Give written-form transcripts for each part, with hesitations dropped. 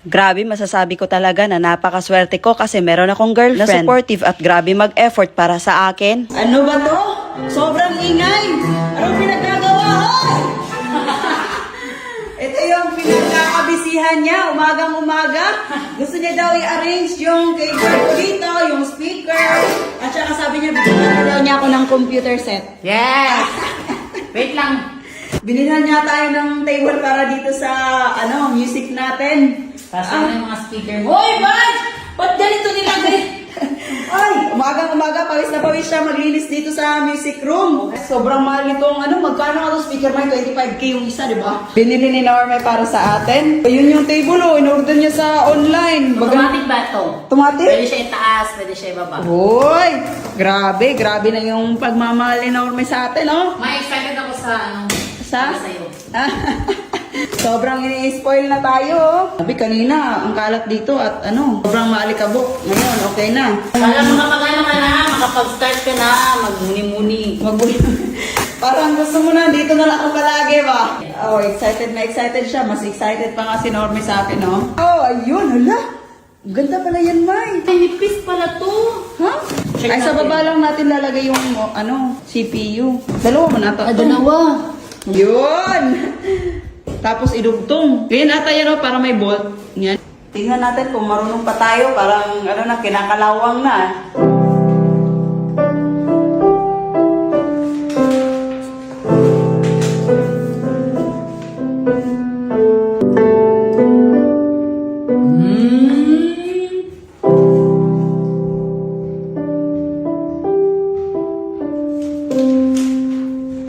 Grabe, masasabi ko talaga na napakaswerte ko kasi meron akong girlfriend na supportive at grabe mag-effort para sa akin. Ano ba to? Sobrang ingay! Anong pinagkagawa? Hoy! Ito yung pinagkakabisihan niya, umagang-umaga. Gusto niya daw i-arrange yung keyboard ko dito, yung speaker. At saka sabi niya, bigyan daw niya ako ng computer set. Yes! Wait lang. Binilhan niya tayo ng table para dito sa music natin. Pasok na yung mga speaker. Hoy, Baj! Ba't ganito nilagay? Ay, umagang-umaga, pawis na pawis siya maglinis dito sa music room. Sobrang mahal nitong magkano nga itong speaker mic? 25k yung isa, di ba? Binili ni Norme para sa atin. Ayun yung table, in-order niya sa online. Automatic ba ito? Automatic? Pwede siya itaas, pwede siya ibaba. Hoy! Grabe na yung pagmamahal ni Norme sa atin, oh. May excited ako sa Sa? sa'yo. Sobrang ini-spoil na tayo, oh. Sabi kanina, ang kalat dito at sobrang maalikabok. Ngayon, okay na. Para makapagana ka na, makapag-start ka na, magmuni-muni. Parang gusto mo na, dito na lang ako palagi ba? Oh, excited na excited siya. Mas excited pa nga si Normie sa akin, no? Oh, ayun, hala. Ganda pala yan, Mai. Ay, nipis pala to. Ha? Check Ay, sa natin. baba lang natin lalagay yung, CPU. Dalawa mo na to. Dalawa. Yun! Tapos idugtong. Ganyan ata yan, oh, para may bolt. Yan. Tingnan natin kung marunong pa tayo. Parang, kinakalawang na.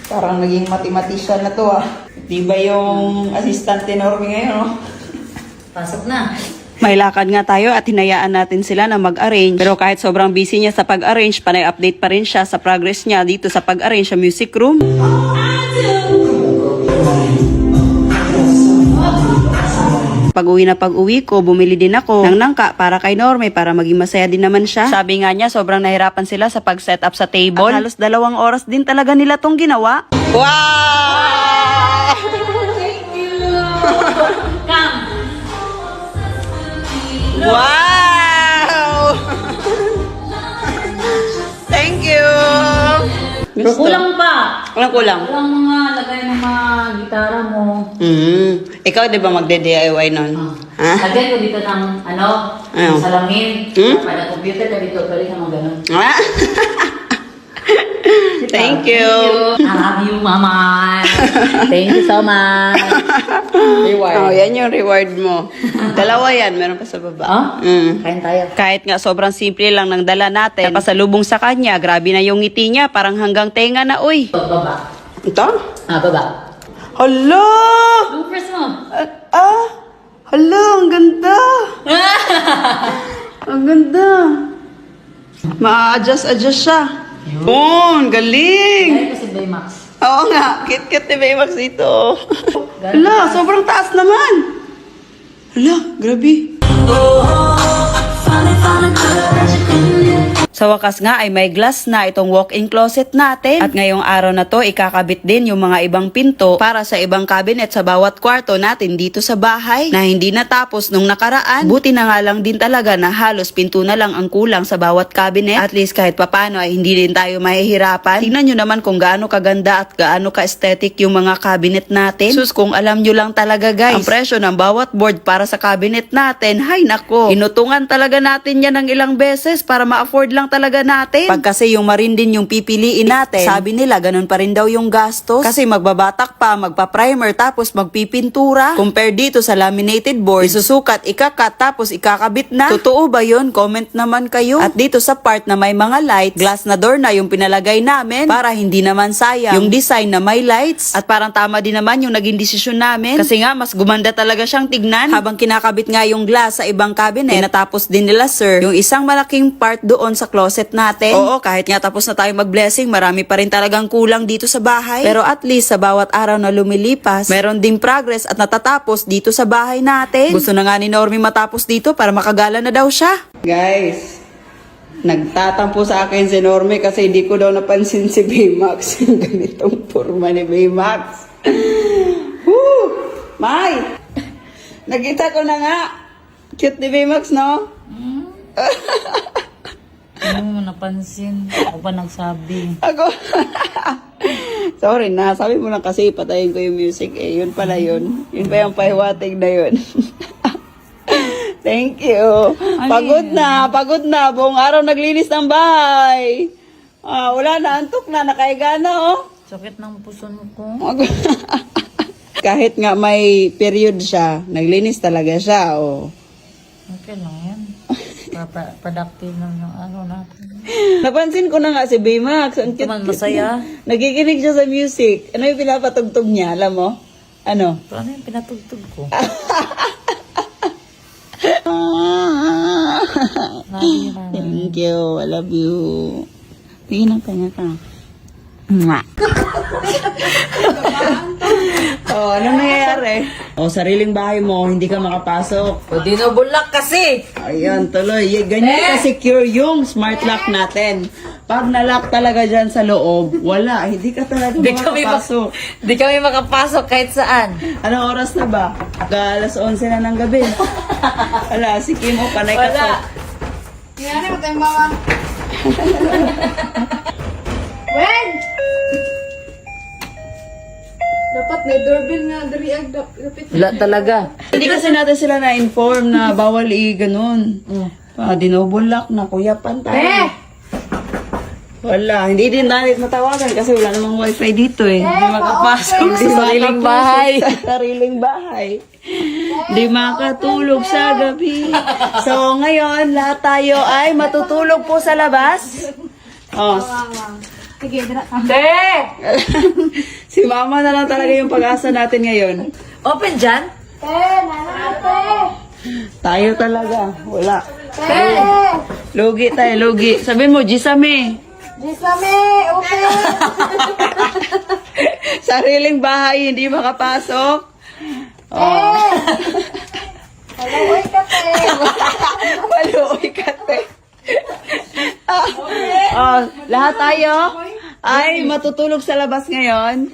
Parang naging mathematician na to, ah. Di ba yung assistant ni Normie ngayon, oh? Pasok na. May lakad nga tayo at hinayaan natin sila na mag-arrange. Pero kahit sobrang busy niya sa pag-arrange, panay update pa rin siya sa progress niya dito sa pag-arrange sa music room. Pag-uwi ko, bumili din ako ng nangka para kay Norme para maging masaya din naman siya. Sabi nga niya, sobrang nahirapan sila sa pag-set up sa table. At halos 2 oras din talaga nila tong ginawa. Wow! Come. Wow! Thank you! Pero kulang pa. Walang kulang. Kulang mga lagay ng mga gitara mo. Ikaw, di ba magde-DIY nun? Ha? Lagyan ko dito ng Ano? salamin. Para computer ka dito, pwede ka mga ganun. Ah? Thank you. I love you, Mama. Thank you so much. Reward. Oh, yan yung reward mo. 2 yan, meron pa sa baba. Oh? Kain tayo. Kahit nga sobrang simple lang ng dala natin, napasalubong sa kanya, grabe na yung ngiti niya, parang hanggang tenga na, uy. Baba. Ito? Baba. Hala! Yung first mo. Hala, ang ganda! Ang ganda! Ma-adjust siya. Yun, galing! Kaya kasi Baymax. Oo nga, kit-kit ni Baymax dito. Hala, sobrang taas naman. Hala, grabe. Sa wakas nga ay may glass na itong walk-in closet natin. At ngayong araw na to, ikakabit din yung mga ibang pinto para sa ibang cabinet sa bawat kwarto natin dito sa bahay na hindi natapos nung nakaraan. Buti na nga lang din talaga na halos pinto na lang ang kulang sa bawat cabinet. At least kahit papano ay hindi din tayo mahihirapan. Tingnan nyo naman kung gaano kaganda at gaano ka-aesthetic yung mga cabinet natin. Sus, kung alam nyo lang talaga guys, ang presyo ng bawat board para sa cabinet natin, hay nako, inutungan talaga natin yan ng ilang beses para ma-afford lang talaga natin. Pag kasi yung marindin yung pipiliin natin, sabi nila ganun pa rin daw yung gastos. Kasi magbabatak pa, magpa-primer, tapos magpipintura. Compare dito sa laminated board, isusukat, ikakat, tapos ikakabit na. Totoo ba yun? Comment naman kayo. At dito sa part na may mga lights, glass na door na yung pinalagay namin para hindi naman sayang yung design na may lights. At parang tama din naman yung naging desisyon namin. Kasi nga, mas gumanda talaga siyang tignan. Habang kinakabit nga yung glass sa ibang cabinet, natapos din nila sir yung isang malaking part doon sa closet natin. Oo, kahit nga tapos na tayo mag-blessing, marami pa rin talagang kulang dito sa bahay. Pero at least sa bawat araw na lumilipas, meron ding progress at natatapos dito sa bahay natin. Gusto na nga ni Normie matapos dito para makagala na daw siya. Guys, nagtatampo sa akin si Normie kasi hindi ko daw napansin si Baymax. Yung ganitong forma ni Baymax. Woo! May! Nakita ko na nga. Cute ni Baymax, no? Ano mo napansin? Ako pa nagsabi. Ako. Sorry na, sabi mo lang kasi patayin ko yung music eh. Yun pala yun. Yun pa yung pahiwatig na yun. Thank you. Pagod na. Buong araw naglinis ng bahay. Wala na, antok na, nakahiga na oh. Sakit ng puson ko. Kahit nga may period siya, naglinis talaga siya oh. Okay lang yan. Productive lang yung ano natin. Napansin ko na nga si Baymax. Ang cute. Man, masaya. Nagiginig siya sa music. Ano yung pinapatugtog niya? Alam mo? Ano? Ito ano yung pinatugtog ko? Thank you. I love you. Tingin ang kanya ka. Mwah. Anong nangyayari? Sariling bahay mo, hindi ka makapasok. O di nabulak kasi! Ayan, tuloy. Ganyan ka-secure yung smart lock natin. Pag na-lock talaga dyan sa loob, wala. Hindi ka talaga makapasok. Di kami makapasok kahit saan. Anong oras na ba? Alas 11 na ng gabi. Wala, si Kim o panay ka to. Yan mo tayong mga... Wen! Dapat may doorbell nga dari agapit. Wala talaga. Hindi kasi natin sila na-inform na bawal ganun. Dinobulak na kuya pantay. Wala, hindi din natin matawagan kasi wala namang wifi dito eh. Hindi makapasok Sa sariling bahay. Sa sariling bahay. Hindi makatulog sa gabi. So ngayon, lahat tayo ay matutulog po sa labas. Sige, dira ka. Si mama na lang talaga yung pag-asa natin ngayon. Open dyan? Tayo talaga. Wala. Lugi tayo, lugi. Sabi mo, Jisame. Jisame, okay. Sariling bahay, hindi makapasok. Hello, ka te. Maluoy ka, te. Lahat tayo ay matutulog sa labas ngayon.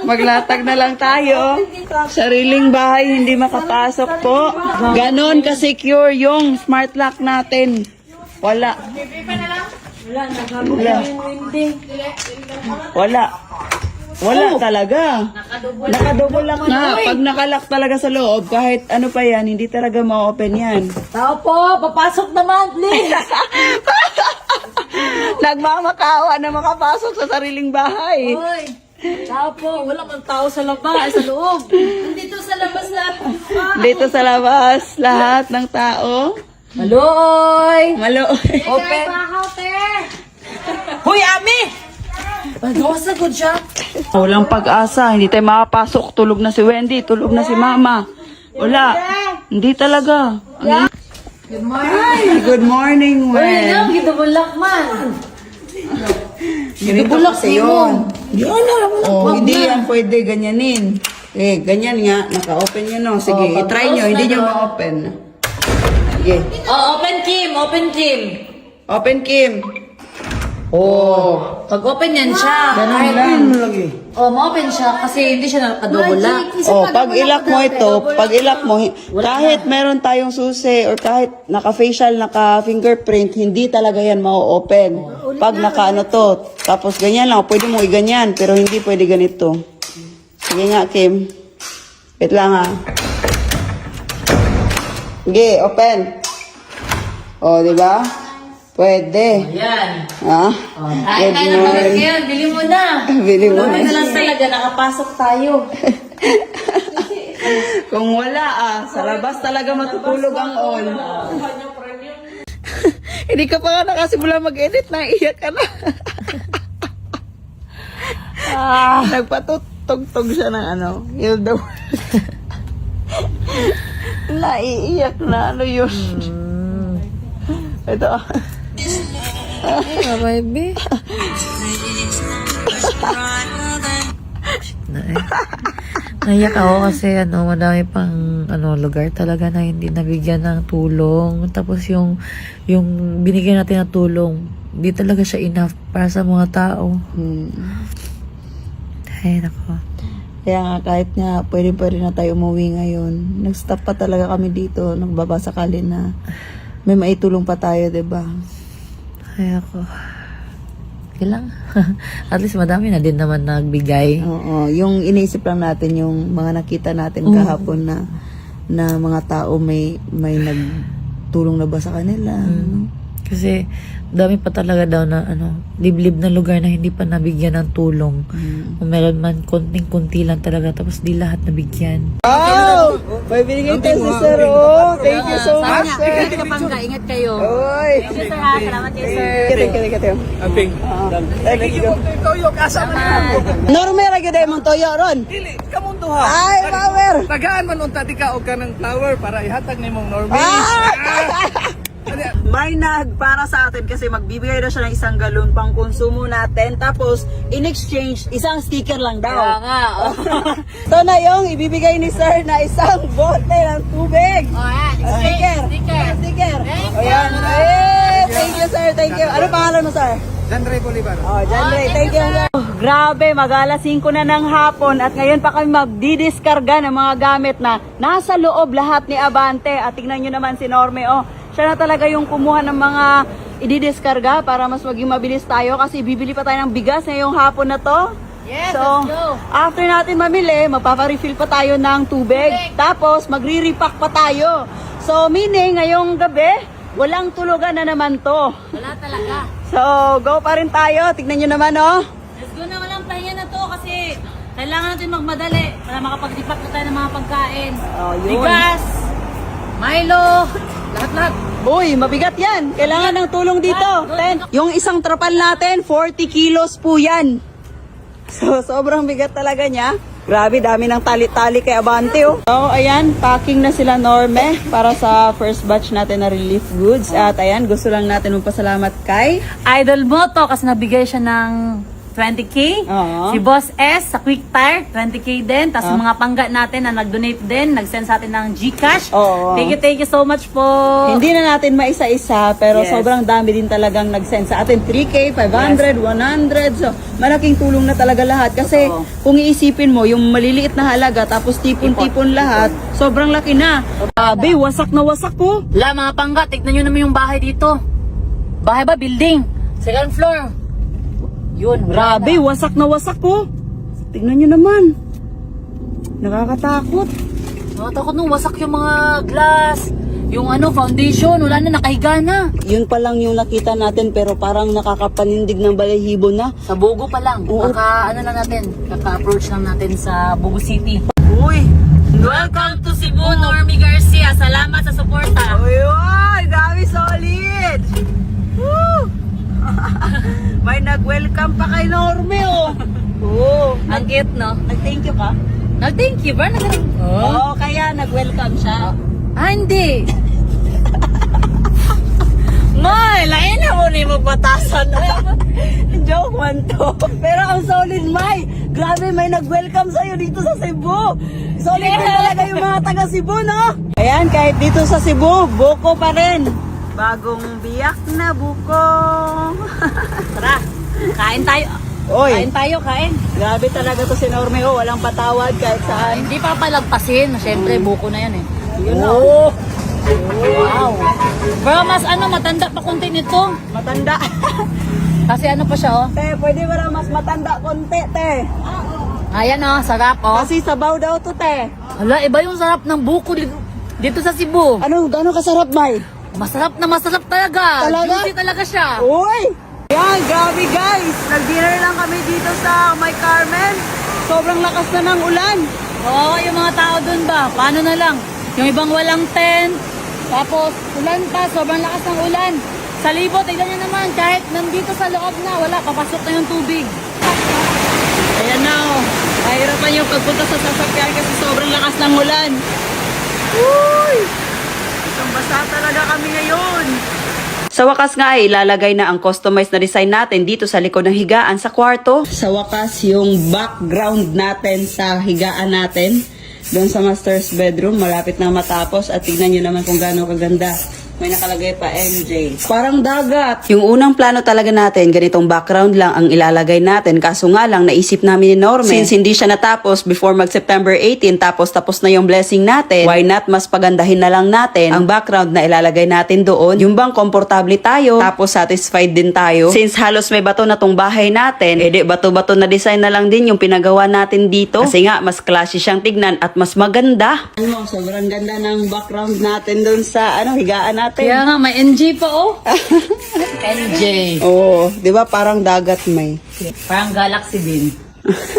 Maglatag na lang tayo. Sariling bahay, hindi makapasok po. Ganon ka-secure yung smart lock natin. Wala. Wala talaga. Nakadouble lock na. Pag nakalock talaga sa loob, kahit ano pa yan, hindi talaga ma-open yan. Tao po, papasok naman, please! Nagmamakawa na makapasok sa sariling bahay. Hoy! Tao po, wala man tao sa labas, sa loob. Nandito sa labas lahat. Dito sa labas, lahat ng tao. Maloy! Maluoy. Open! Hoy, Ami! Gawas na good siya. Walang pag-asa, hindi tayo makapasok. Tulog na si Wendy, tulog na si Mama. Wala. Hindi talaga. Good morning, Wen. Gidubulak man. Ganito kasi yun. Hindi yan pwede ganyanin. Ganyan nga, naka-open yun, no? Sige, itry nyo, hindi nyo ma-open. Sige. Open Kim, open Kim. Open, Kim. Pag open yan siya. Ganun lang. Ma-open siya kasi hindi siya nakadubulak. Pag ilak mo ito, pag ilak mo, kahit meron tayong susi or kahit naka-facial, naka-fingerprint, hindi talaga yan ma-open. Pag naka-ano to, tapos ganyan lang, pwede mo i-ganyan, pero hindi pwede ganito. Sige nga, Kim. Wait lang ha. Sige, open. Di ba? Pwede. Yan. Ha? Ay, Good na morning. ngayon, bili mo na. Bili mo Buti na. na lang talaga, nakapasok tayo. Kung wala sa labas talaga matutulog ang all. Hindi ka pa nga nakasimula mag-edit, naiiyak ka na. Nagpatugtog siya ng ano, yun daw. Naiiyak na, ano yun? Ito. Baby. Naiyak ako kasi madami pang lugar talaga na hindi nabigyan ng tulong. Tapos yung binigyan natin ng tulong, hindi talaga siya enough para sa mga tao. Ay, nako. Kaya nga kahit nga pwede na tayo umuwi ngayon, nag-stop pa talaga kami dito, nagbabasakali na may maitulong pa tayo, 'di ba? Ay ako. Okay lang. At least madami na din naman nagbigay. Oo, yung iniisip lang natin yung mga nakita natin kahapon na mga tao may nagtulong na ba sa kanila. Kasi dami pa talaga daw na liblib na lugar na hindi pa nabigyan ng tulong. Kung meron man konting-kunti lang talaga tapos di lahat nabigyan. Wow! May binigay tayo si Sir. Oh, thank you so much, sir. Ingat ka pang ingat kayo. Oy! Thank you sir ha. Salamat kayo sir. Kaya. Amping. Thank you. Toyo kasama na. Norme ra gyud mong toyo ron. Dili kamundo ha. Ay, power! Tagaan man unta di ka og kanang flower para ihatag nimong Norby. May para sa atin kasi magbibigay na siya ng isang galon pang konsumo natin. Tapos, in exchange, isang sticker lang daw. Kaya nga. Ito na yung ibibigay ni sir na isang bote ng tubig. Sticker. Sticker. Ayan. Thank you, sir. Thank you. Ano pangalan mo, sir? Danre Bolivar. Oh, John Ray. Thank you, sir. Grabe, mag-alas 5 na ng hapon at ngayon pa kami magdidiskarga ng mga gamit na nasa loob lahat ni Abante. At tignan nyo naman si Norme. Oh, siya na talaga yung kumuha ng mga ididiskarga para mas maging mabilis tayo kasi bibili pa tayo ng bigas ngayong hapon na to. Yes, So, let's go. after natin mamili, magpaparefill pa tayo ng tubig. Tapos, magre-repack pa tayo. So, meaning, ngayong gabi, walang tulugan na naman to. Wala talaga. So, go pa rin tayo. Tignan nyo naman, oh. Let's go na, walang pahinga na to kasi kailangan natin magmadali para makapag-repack na tayo ng mga pagkain. Oh, yun. Bigas, Milo, lahat-lahat. Uy, mabigat yan. Kailangan ng tulong dito. 10. Yung isang trapal natin, 40 kilos po yan. So, sobrang bigat talaga niya. Grabe, dami ng tali-tali kay Abante, oh. So, ayan, packing na sila Norme para sa first batch natin na relief goods. At ayan, gusto lang natin magpasalamat kay Idol mo to kasi nabigay siya ng 20k. Oo. Si Boss S sa Quick Tire, 20k din. Tapos mga pangga natin na nag-donate din, nag-send sa atin ng GCash. Oo. Thank you so much po. Hindi na natin maisa-isa, pero Yes. sobrang dami din talagang nag-send sa atin. 3K, 500, 100. So, malaking tulong na talaga lahat. Kasi kung iisipin mo, yung maliliit na halaga, tapos tipon-tipon lahat, sobrang laki na. Grabe, wasak na wasak po. Wala mga pangga, tignan nyo naman yung bahay dito. Bahay ba? Building. Second floor. Yun, Grabe, wasak na wasak po. Tignan nyo naman. Nakakatakot. Nakatakot nung wasak yung mga glass. Yung foundation, wala na, nakahiga na. Yun pa lang yung nakita natin, pero parang nakakapanindig ng balahibo na. Sa Bogo pa lang. Oo. Kaka-approach lang natin sa Bogo City. Uy! Welcome to Cebu, Normie Garcia. Salamat sa suporta. Uy, uy! Dami solid! Woo! May nag-welcome pa kay Norme, oh. Oo. Ang cute, no? Nag-thank you ka? Nag-thank you, ba? Oo, kaya nag-welcome siya. Hindi. May, lain na mo ni magbatasan. Joke man to. Pero ang solid, May. Grabe, may nag-welcome sa'yo dito sa Cebu. Solid na talaga yung mga taga Cebu, no? Ayan, kahit dito sa Cebu, buko pa rin. Bagong biyak na buko. Tara, kain tayo. Oy, Kain tayo, kain. grabe talaga to si Norme, oh. Walang patawad kahit saan. Hindi pa palagpasin. Siyempre, buko na yan eh. Yun na, oh. Wow. Pero mas matanda pa konti nito. Matanda. Kasi pa siya, oh. Te, pwede ba na mas matanda konti, te? Ayan, oh, sarap, oh. Kasi sabaw daw to, te. Hala, iba yung sarap ng buko dito sa Cebu. Ano, gano'ng kasarap, May? Masarap talaga. Talaga? Juicy talaga siya. Uy! Yan, grabe guys! Nag-dinner lang kami dito sa May Carmen. Sobrang lakas na ng ulan. Oo, yung mga tao dun ba? Paano na lang? Yung ibang walang tent. Tapos, ulan pa. Sobrang lakas ng ulan. Sa libo, tignan nyo naman. Kahit nandito sa loob na, wala. Papasok na yung tubig. Ayan na, oh. Mahirapan yung pagpunta sa sasakyan kasi sobrang lakas ng ulan. Uy! Isang basa talaga kami ngayon. Sa wakas nga ay ilalagay na ang customized na design natin dito sa likod ng higaan sa kwarto. Sa wakas yung background natin sa higaan natin doon sa master's bedroom malapit na matapos at tignan nyo naman kung gaano kaganda May nakalagay pa MJ. Parang dagat. Yung unang plano talaga natin, ganitong background lang ang ilalagay natin. Kaso nga lang, naisip namin ni Norme, since hindi siya natapos before mag-September 18, tapos na yung blessing natin, why not mas pagandahin na lang natin ang background na ilalagay natin doon. Yung bang komportable tayo, tapos satisfied din tayo. Since halos may bato na tong bahay natin, edi bato-bato na design na lang din yung pinagawa natin dito. Kasi nga, mas classy siyang tignan at mas maganda. Ano, sobrang ganda ng background natin doon sa higaan natin. Kaya nga, may NG pa oh. NJ. Oo, di ba parang dagat may. Parang galaxy din.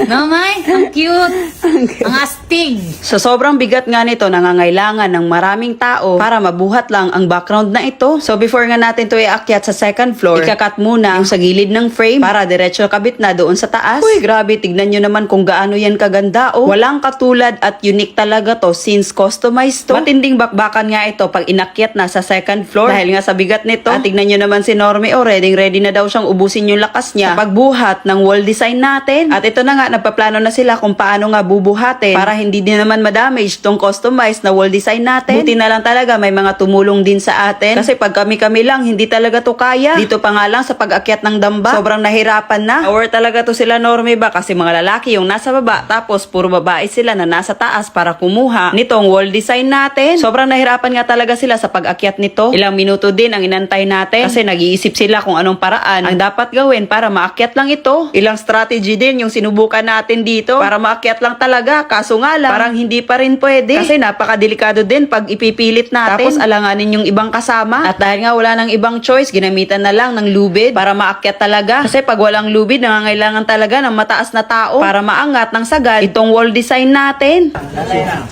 No, May? Ang cute. Ang astig. Sa sobrang bigat nga nito, nangangailangan ng maraming tao para mabuhat lang ang background na ito. So before nga natin to iakyat sa second floor, ikakat muna yung sa gilid ng frame para diretso kabit na doon sa taas. Uy, grabe, tignan nyo naman kung gaano yan kaganda. Oh, walang katulad at unique talaga to since customized to. Matinding bakbakan nga ito pag inakyat na sa second floor dahil nga sa bigat nito. At tignan nyo naman si Normie, ready na daw siyang ubusin yung lakas niya sa pagbuhat ng wall design natin. At ito na nga, nagpaplano na sila kung paano nga bubuhatin para hindi din naman ma-damage tong customized na wall design natin. Buti na lang talaga may mga tumulong din sa atin kasi pag kami lang, hindi talaga to kaya. Dito pa nga lang sa pag-akyat ng damba, sobrang nahirapan na. Power talaga to sila Normie ba kasi mga lalaki yung nasa baba tapos puro babae sila na nasa taas para kumuha nitong wall design natin. Sobrang nahirapan nga talaga sila sa pag-akyat nito. Ilang minuto din ang inantay natin kasi nag-iisip sila kung anong paraan ang dapat gawin para maakyat lang ito. Ilang strategy din yung sinubukan natin dito para maakyat lang talaga. Kaso nga lang, parang hindi pa rin pwede. Kasi napakadelikado din pag ipipilit natin. Tapos alanganin yung ibang kasama. At dahil nga wala nang ibang choice, ginamitan na lang ng lubid para maakyat talaga. Kasi pag walang lubid, nangangailangan talaga ng mataas na tao para maangat ng sagad itong wall design natin.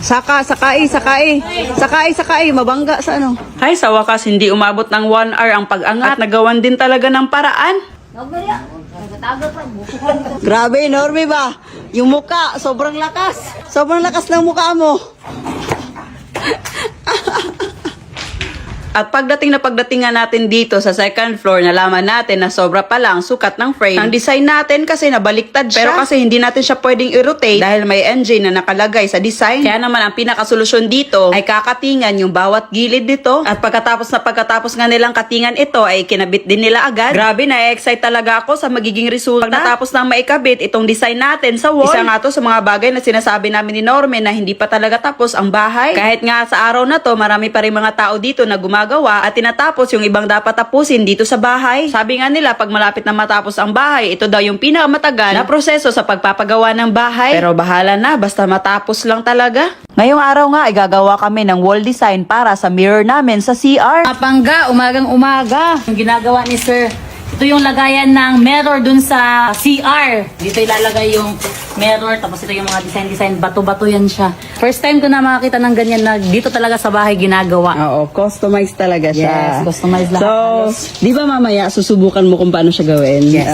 Sakay. Mabangga sa ano. Ay, sa wakas, hindi umabot ng 1 hour ang pag-angat. At nagawan din talaga ng paraan. Grabe, Normie ba? Yung muka, sobrang lakas. Sobrang lakas ng mukha mo. At pagdating nga natin dito sa second floor, nalaman natin na sobra pa lang sukat ng frame. Ang design natin kasi nabaliktad siya. Pero kasi hindi natin siya pwedeng i-rotate dahil may engine na nakalagay sa design. Kaya naman ang pinakasolusyon dito ay kakatingan yung bawat gilid nito. At pagkatapos nga nilang katingan ito ay kinabit din nila agad. Grabe, na-excite talaga ako sa magiging resulta. Pag natapos nang maikabit itong design natin sa wall, isa nga to sa mga bagay na sinasabi namin ni Norme na hindi pa talaga tapos ang bahay. Kahit nga sa araw na to, marami pa rin mga tao dito na gumagawa at tinatapos yung ibang dapat tapusin dito sa bahay. Sabi nga nila, pag malapit na matapos ang bahay, ito daw yung pinakamatagal na proseso sa pagpapagawa ng bahay. Pero bahala na, basta matapos lang talaga. Ngayong araw nga, igagawa kami ng wall design para sa mirror namin sa CR. Mapangga, umagang-umaga. Yung ginagawa ni Sir, ito yung lagayan ng mirror dun sa CR. Dito ilalagay yung mirror, tapos ito yung mga design, bato-bato yan siya. First time ko na makakita ng ganyan na dito talaga sa bahay ginagawa. Oo, customized talaga siya. Yes, customized lahat. So, di ba mamaya susubukan mo kung paano siya gawin? Yes.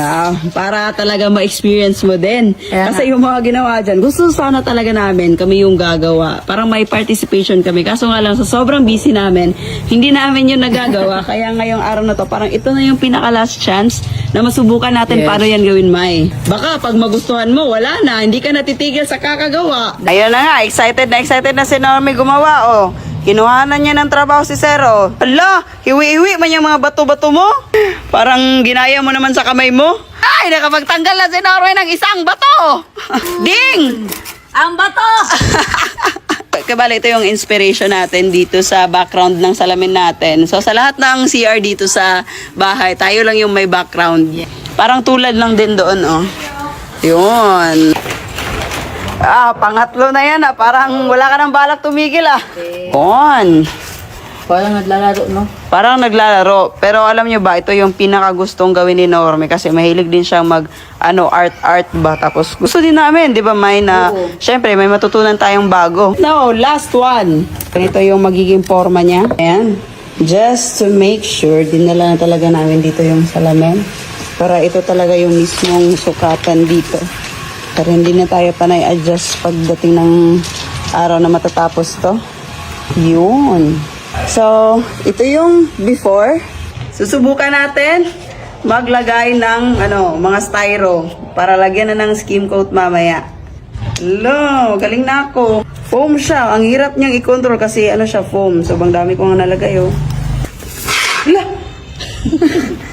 Para talaga ma-experience mo din. Kaya Kasi yung mga ginawa dyan, gusto sana talaga namin, kami yung gagawa. Parang may participation kami. Kaso nga lang, sa sobrang busy namin, hindi namin yung nagagawa. Kaya ngayong araw na to, parang ito na yung pinaka-last chance na masubukan natin paano yan gawin, Mai. Baka pag magustuhan mo, wala na. Hindi ka natitigil sa kakagawa. Ayun na nga, excited na si Normie gumawa, oh. Kinuhanan niya ng trabaho si Zero. Hala, hiwi-hiwi man yung mga bato-bato mo. Parang ginaya mo naman sa kamay mo. Ay, nakapagtanggal na si Normie ng isang bato. Ding! Ang bato! Kabali, ito yung inspiration natin dito sa background ng salamin natin. So, sa lahat ng CR dito sa bahay, tayo lang yung may background. Parang tulad lang din doon, oh. Yun. Pangatlo na yan, Parang wala ka nang balak tumigil, Yun. Parang naglalaro, no? Parang naglalaro. Pero alam nyo ba, ito yung pinakagustong gawin ni Normie kasi mahilig din siyang art ba. Tapos gusto din namin, di ba, May, na syempre may matutunan tayong bago. No, last one. Ito yung magiging forma niya. Ayan. Just to make sure, dinala na talaga namin dito yung salamin. Para ito talaga yung mismong sukatan dito. Para hindi na tayo panay adjust pagdating ng araw na matatapos to. Yun. So, ito yung before. Susubukan natin maglagay ng mga styro para lagyan na ng skim coat mamaya. Hello, galing na ako. Foam siya. Ang hirap niyang i-control kasi siya foam. So, bang dami ko nga nalagay, oh.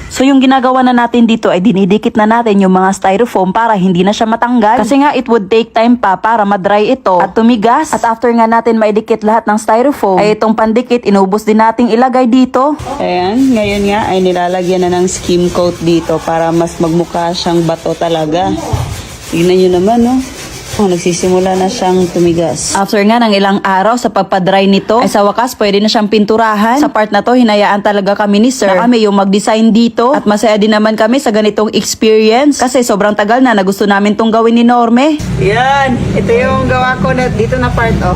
So yung ginagawa na natin dito ay dinidikit na natin yung mga styrofoam para hindi na siya matanggal. Kasi nga it would take time pa para madry ito at tumigas. At after nga natin maidikit lahat ng styrofoam, ay itong pandikit inubos din nating ilagay dito. Ayan, ngayon nga ay nilalagyan na ng skim coat dito para mas magmukha siyang bato talaga. Tignan nyo naman, no? Oh, nagsisimula na siyang tumigas. After nga ng ilang araw sa pagpa-dry nito, ay sa wakas pwede na siyang pinturahan. Sa part na to, hinayaan talaga kami ni Sir na kami yung mag-design dito. At masaya din naman kami sa ganitong experience. Kasi sobrang tagal na gusto namin tong gawin ni Norme. Yan, ito yung gawa ko na dito na part of.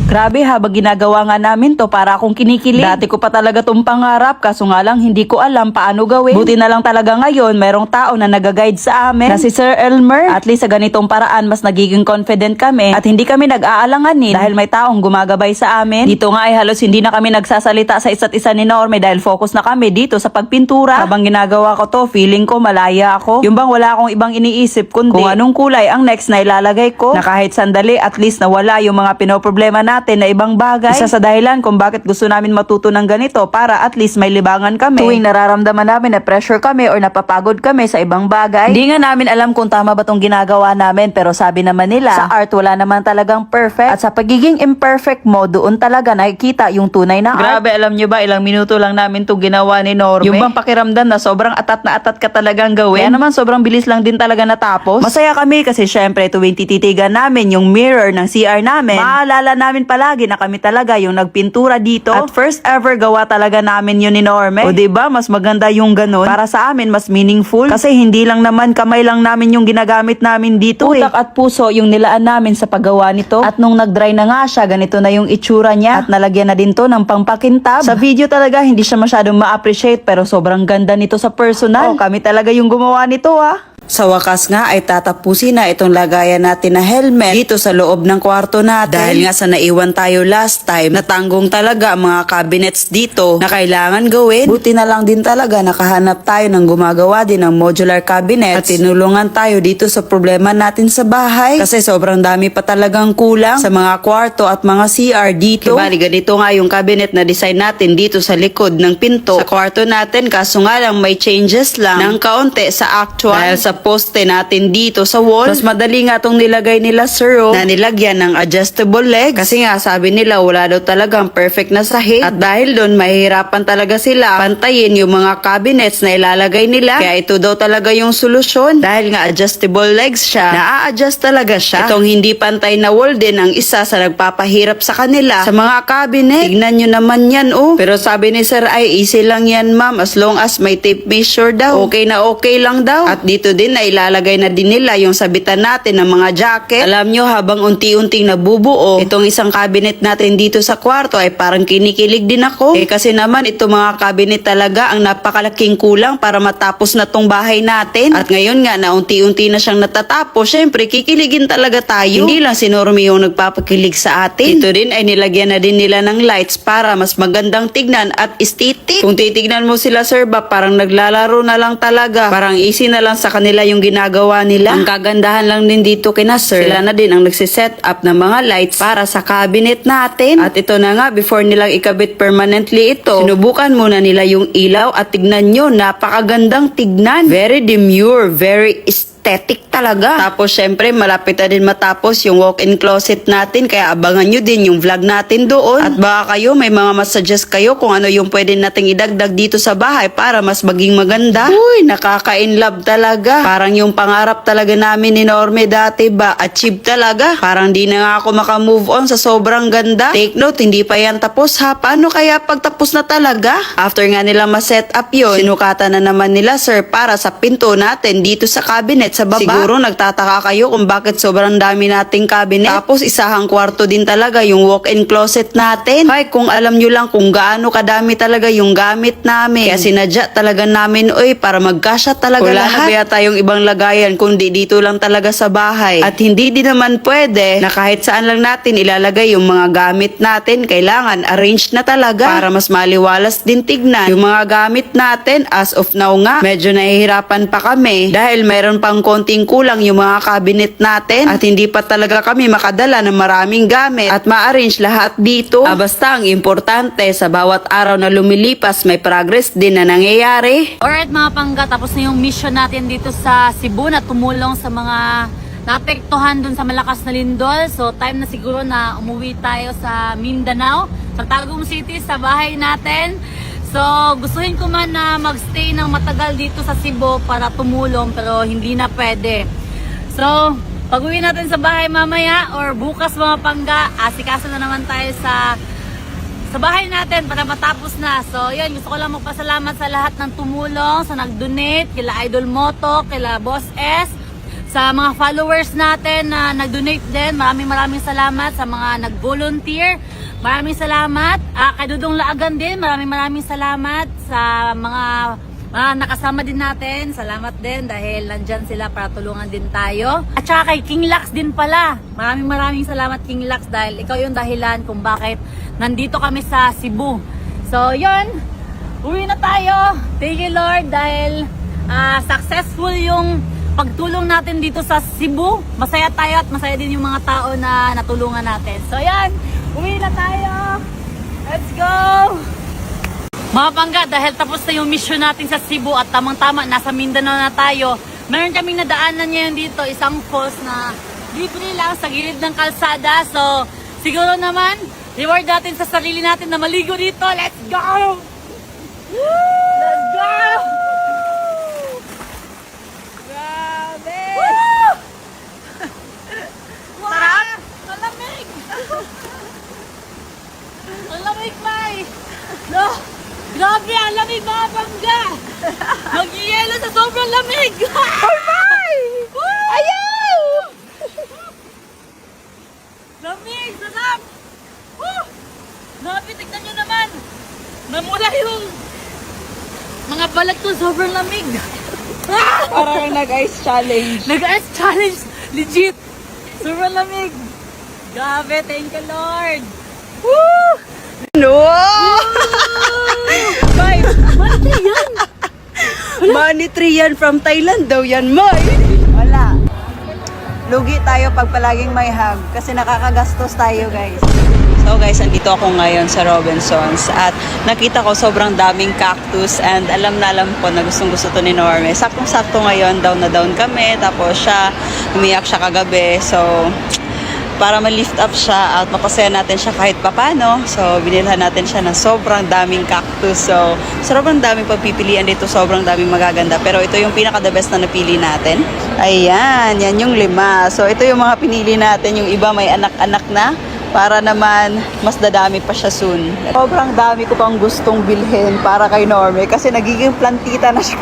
Grabe, habang ginagawa nga namin to, para akong kinikilig. Dati ko pa talaga tong pangarap, kaso nga lang hindi ko alam paano gawin. Buti na lang talaga ngayon, merong tao na nag-guide sa amin, na si Sir Elmer. At least sa ganitong paraan, mas nagiging confident kami at hindi kami nag-aalanganin dahil may taong gumagabay sa amin. Dito nga ay halos hindi na kami nagsasalita sa isa't isa ni Norme dahil focus na kami dito sa pagpintura. Habang ginagawa ko to, feeling ko malaya ako. Yung bang wala akong ibang iniisip kundi kung anong kulay ang next na ilalagay ko, na kahit sandali at least nawala yung mga pinoproblema natin na ibang bagay. Isa sa dahilan kung bakit gusto namin matuto ng ganito, para at least may libangan kami tuwing nararamdaman namin na pressure kami or napapagod kami sa ibang bagay. Hindi nga namin alam kung tama ba tong ginagawa namin, pero sabi naman nila, sa art wala naman talagang perfect, at sa pagiging imperfect mo, doon talaga nakikita yung tunay na art. Grabe, alam nyo ba, ilang minuto lang namin tong ginawa ni Norme. Yung bang pakiramdam na sobrang atat na atat ka talagang gawin. Kaya naman sobrang bilis lang din talaga natapos. Masaya kami kasi syempre tuwing tititigan namin yung mirror ng CR namin, maalala namin palagi na kami talaga yung nagpintura dito. At first ever gawa talaga namin yun ni Norme. O diba, mas maganda yung ganun. Para sa amin, mas meaningful. Kasi hindi lang naman kamay lang namin yung ginagamit namin dito. Utak at puso yung nilaan namin sa paggawa nito. At nung nag-dry na nga siya, ganito na yung itsura niya. At nalagyan na din to ng pangpakintab. Sa video talaga, hindi siya masyadong ma-appreciate, pero sobrang ganda nito sa personal. Oh, kami talaga yung gumawa nito, ah. Sa wakas nga ay tatapusin na itong lagayan natin na helmet dito sa loob ng kwarto natin. Dahil nga sa naiwan tayo last time, natanggong talaga ang mga cabinets dito na kailangan gawin. Buti na lang din talaga nakahanap tayo ng gumagawa din ng modular cabinets at tinulungan tayo dito sa problema natin sa bahay. Kasi sobrang dami pa talagang kulang sa mga kwarto at mga CR dito. Bali, ganito nga yung cabinet na design natin dito sa likod ng pinto sa kwarto natin. Kaso nga lang may changes lang ng kaunti sa actual. Dahil sa poste natin dito sa wall, mas madali nga tong nilagay nila Sir na nilagyan ng adjustable legs. Kasi nga sabi nila wala daw talagang perfect na sahig. At dahil doon mahihirapan talaga sila pantayin yung mga cabinets na ilalagay nila. Kaya ito daw talaga yung solusyon. Dahil nga adjustable legs siya, na-a-adjust talaga siya. Itong hindi pantay na wall din ang isa sa nagpapahirap sa kanila sa mga cabinet. Tignan nyo naman yan, oh. Pero sabi ni Sir ay easy lang yan, ma'am, as long as may tape measure daw. Okay na okay lang daw. At dito din na ilalagay na din nila yung sabitan natin ng mga jacket. Alam nyo, habang unti-unting nabubuo itong isang cabinet natin dito sa kwarto ay parang kinikilig din ako. Kasi naman itong mga cabinet talaga ang napakalaking kulang para matapos na tong bahay natin. At ngayon nga na unti-unti na siyang natatapos, syempre kikiligin talaga tayo. Hindi lang si Norme yung nagpapakilig sa atin. Ito din ay nilagyan na din nila ng lights para mas magandang tignan at aesthetic. Kung titignan mo sila Sir ba, parang naglalaro na lang talaga. Parang easy na lang sa kanila yung ginagawa nila. Ang kagandahan lang din dito kina Sir, sila na din ang nagsiset up ng mga lights para sa cabinet natin. At ito na nga, before nilang ikabit permanently ito, sinubukan muna nila yung ilaw at tignan nyo, napakagandang tignan. Very demure, very aesthetic talaga. Tapos syempre malapit na din matapos yung walk-in closet natin, kaya abangan nyo din yung vlog natin doon. At baka kayo may mga masuggest kayo kung ano yung pwede nating idagdag dito sa bahay para mas maging maganda. Uy, nakaka-inlove talaga. Parang yung pangarap talaga namin ni Norme dati ba, achieve talaga. Parang di na nga ako makamove on sa sobrang ganda. Take note, hindi pa yan tapos ha. Paano kaya pagtapos na talaga? After nga nila ma-set up yun, sinukatan na naman nila Sir para sa pinto natin dito sa cabinet sa baba. Siguro nagtataka kayo kung bakit sobrang dami nating cabinet. Tapos isahang kwarto din talaga yung walk-in closet natin. Ay, kung alam nyo lang kung gaano kadami talaga yung gamit namin. Kaya sinadya talaga namin, oy, para magkasya talaga wala lahat. Wala na kaya tayong ibang lagayan kundi dito lang talaga sa bahay. At hindi din naman pwede na kahit saan lang natin ilalagay yung mga gamit natin. Kailangan arrange na talaga para mas maliwalas din tignan yung mga gamit natin. As of now nga, medyo nahihirapan pa kami dahil mayroon pang konting kulang yung mga cabinet natin at hindi pa talaga kami makadala ng maraming gamit at ma-arrange lahat dito. Basta ang importante sa bawat araw na lumilipas may progress din na nangyayari. Alright mga pangga, tapos na yung mission natin dito sa Cebu na tumulong sa mga naapektuhan dun sa malakas na lindol. So time na siguro na umuwi tayo sa Mindanao, sa Tagum City, sa bahay natin. So gustuhin ko man na magstay ng matagal dito sa Cebu para tumulong pero hindi na pwede. So pag uwi natin sa bahay mamaya or bukas mga pangga, asikaso na naman tayo sa bahay natin para matapos na. So yun, gusto ko lang magpasalamat sa lahat ng tumulong, sa nag-donate, kila Idol Moto, kila Boss S, sa mga followers natin na nag-donate din. Maraming salamat sa mga nag-volunteer. Maraming salamat. Kay Dudong Laagan din, maraming salamat sa mga nakasama din natin. Salamat din dahil nandyan sila para tulungan din tayo. At saka kay King Lax din pala. Maraming salamat King Lax dahil ikaw yung dahilan kung bakit nandito kami sa Cebu. So yun, uwi na tayo. Thank you Lord dahil successful yung pagtulong natin dito sa Cebu. Masaya tayo at masaya din yung mga tao na natulungan natin. So yan, uwi na tayo. Let's go! Mga pangga, dahil tapos na yung mission natin sa Cebu at tamang-tama, nasa Mindanao na tayo, meron kaming nadaanan ngayon dito, isang falls na libre lang sa gilid ng kalsada. So, siguro naman, reward natin sa sarili natin na maligo dito. Let's go! Let's go! Grabe! Woo! Sarap! Malamig! Malamig, May! No! Grabe, ang lamig mga pangga! Mag-yelo sa sobrang lamig! Alright! Ayaw! Lamig! Sarap! Woo! Grabe, tignan nyo naman! Namula yung mga balat ko, sobrang lamig! Parang nag-ice challenge. Nag-ice challenge! Legit! Sobrang lamig! Grabe, thank you Lord! Woo! No! May, Ano yan? money tree yan from Thailand daw yan, May. Wala. Lugi tayo pag palaging may hug kasi nakakagastos tayo, guys. So guys, andito ako ngayon sa Robinsons at nakita ko sobrang daming cactus and alam ko na gustong gusto to ni Norme. Saktong-sakto ngayon, down na down kami, tapos siya, umiyak siya kagabi. So, para ma-lift up siya at mapasaya natin siya kahit papano. So, binilhan natin siya ng sobrang daming cactus. So, sobrang daming pagpipilian dito, sobrang daming magaganda. Pero ito yung pinaka-the best na napili natin. Ayan, yan yung 5. So, ito yung mga pinili natin. Yung iba may anak-anak na para naman mas dadami pa siya soon. Sobrang dami ko pang gustong bilhin para kay Norme kasi nagiging plantita na siya.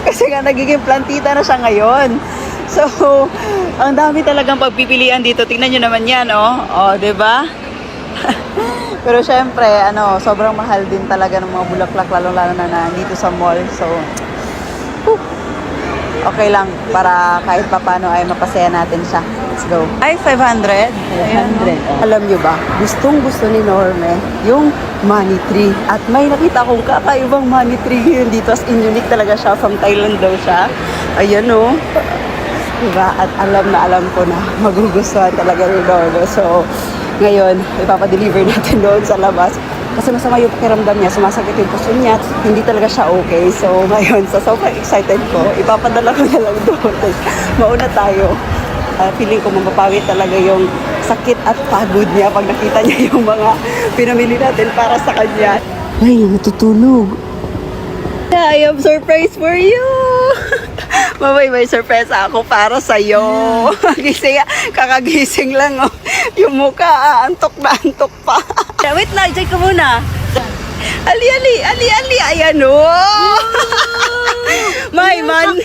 Kasi nga nagiging plantita na siya ngayon. So, ang dami talagang pagpipilian dito. Tingnan nyo naman yan, oh. Oh, 'di ba? Pero syempre, sobrang mahal din talaga ng mga bulaklak lalo-lalo na dito sa mall. So, okay lang para kahit papano ay mapasaya natin siya. Let's go. Ay, 500. 500. Alam nyo ba, gustong-gusto ni Norme yung money tree. At may nakita akong kakaibang money tree yun dito. As in, unique talaga siya. From Thailand daw siya. Ayan, oh. Diba? At alam ko na magugustuhan talaga ni Norme. So, ngayon, ipapadeliver natin doon sa labas. Kasi masama yung pakiramdam niya, sumasakit yung puso niya, hindi talaga siya okay. So, ngayon, sa sobrang excited ko, ipapadala ko na lang doon. Mauna tayo. Feeling ko mapapawi talaga yung sakit at pagod niya pag nakita niya yung mga pinamili natin para sa kanya. Ay, natutulog. I have surprise for you! Mamay, may surprise ako para sa'yo. Gising, kakagising lang, oh. Yung mukha, antok na antok pa. Wait lang, check ko muna. Ali, ayan, oh. May, money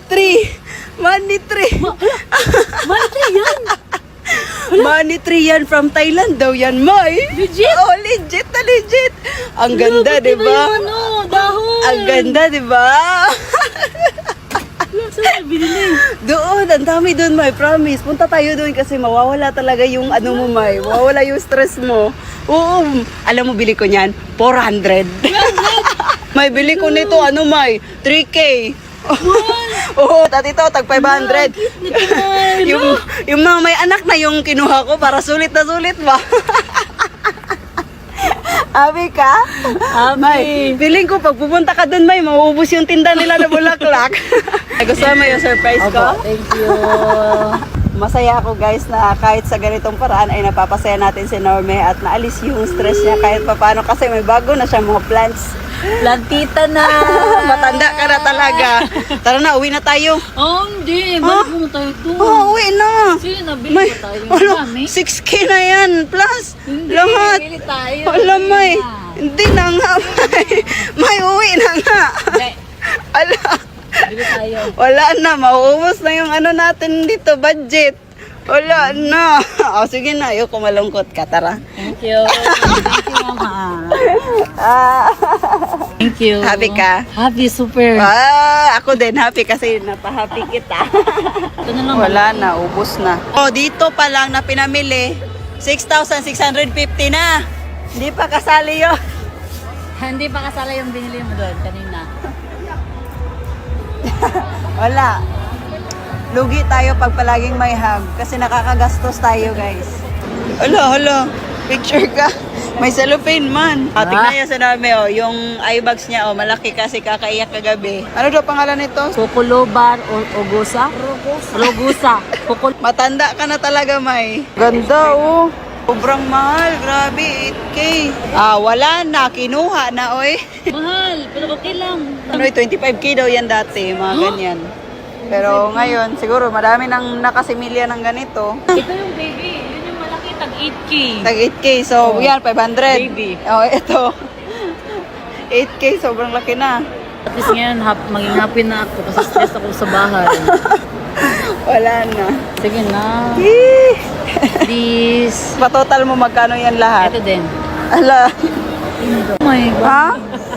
tree. Money tree yan. Money tree yan from Thailand daw yan, May. Legit? Oh, legit na legit. Ang ganda, di ba? Dahon. Ang ganda, di ba? Saan binili? Doon, ang dami doon, May. Promise. Punta tayo doon kasi mawawala talaga yung mo, May. Mawawala yung stress mo. Oo. Alam mo, bili ko niyan, 400. May bili ko nito, May, 3K. Oo, dati ito, tag 500. yung mga may anak na yung kinuha ko para sulit na sulit ba? Abi ka? May, feeling ko pag pupunta ka dun, may mauubos yung tinda nila na bulaklak. Gusto mo yung surprise ko? Thank you. Masaya ako guys na kahit sa ganitong paraan ay napapasaya natin si Norme at naalis yung stress niya kahit paano kasi may bago na siya mga plants. Plantita na. Matanda ka na talaga. Tara na, uwi na tayo. Oh, hindi. Balik mo tayo doon. Oh, uwi na. Sige, nabili May, ko tayo. ano, Dami. 6K na yan. Plus, Hindi, lahat. bili tayo. Wala, may. Sige na. Hindi na nga, may. May uwi na nga. Hindi, Ala. bili tayo. Wala na, mauubos na yung ano natin dito, budget. Wala na. O, sige na, ayoko malungkot ka, tara. Thank you. Thank you, mama. Ah, Thank you. Happy ka? Happy, super. ako din happy kasi napahappy kita. Ito na lang. Wala na, ubos na. O, dito pa lang na pinamili, 6,650 na. Hindi pa kasali yun. Hindi pa kasala yung binili mo doon kanina. Wala. Lugi tayo pag palaging may hug kasi nakakagastos tayo, guys. Hala. Picture ka. May cellophane man. Tingnan niya sa namin, yung eye bags niya, malaki kasi kakaiyak kagabi. Ano daw pangalan nito? Kukulobar o Ogusa? Rogusa. Matanda ka na talaga, May. Ganda, oh. Sobrang mahal. Grabe, 8K. Wala na. Kinuha na, oy. Mahal, pero okay lang. Ano, 25K daw yan dati, mga ganyan. Pero ngayon, siguro marami nang nakasimilya ng ganito. Ito yung baby. Yun yung malaki, tag 8K. Tag 8K, so yan, 500. Baby. Ito. 8K, sobrang laki na. At least ngayon, maging happy na ako kasi stress ako sa bahay. Wala na. Sige na. Eee! Please. Pa-total mo magkano yan lahat? Ito din. Ala. Oh my God. Ha?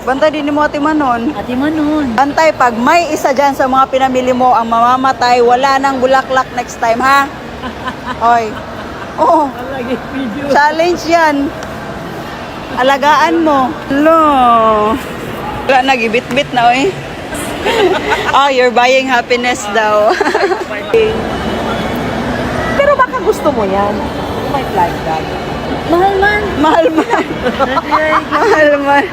Bantay din mo Ate Manon. Ate Manon. Bantay, pag may isa dyan sa mga pinamili mo ang mamamatay, wala nang bulaklak next time, ha? Oy. Oo. Challenge yan. Alagaan mo. Lo. Wala, nagibit-bit na, oy. You're buying happiness daw. Pero baka gusto mo yan. You might like that. Mahal man. Mahal man. Mahal man.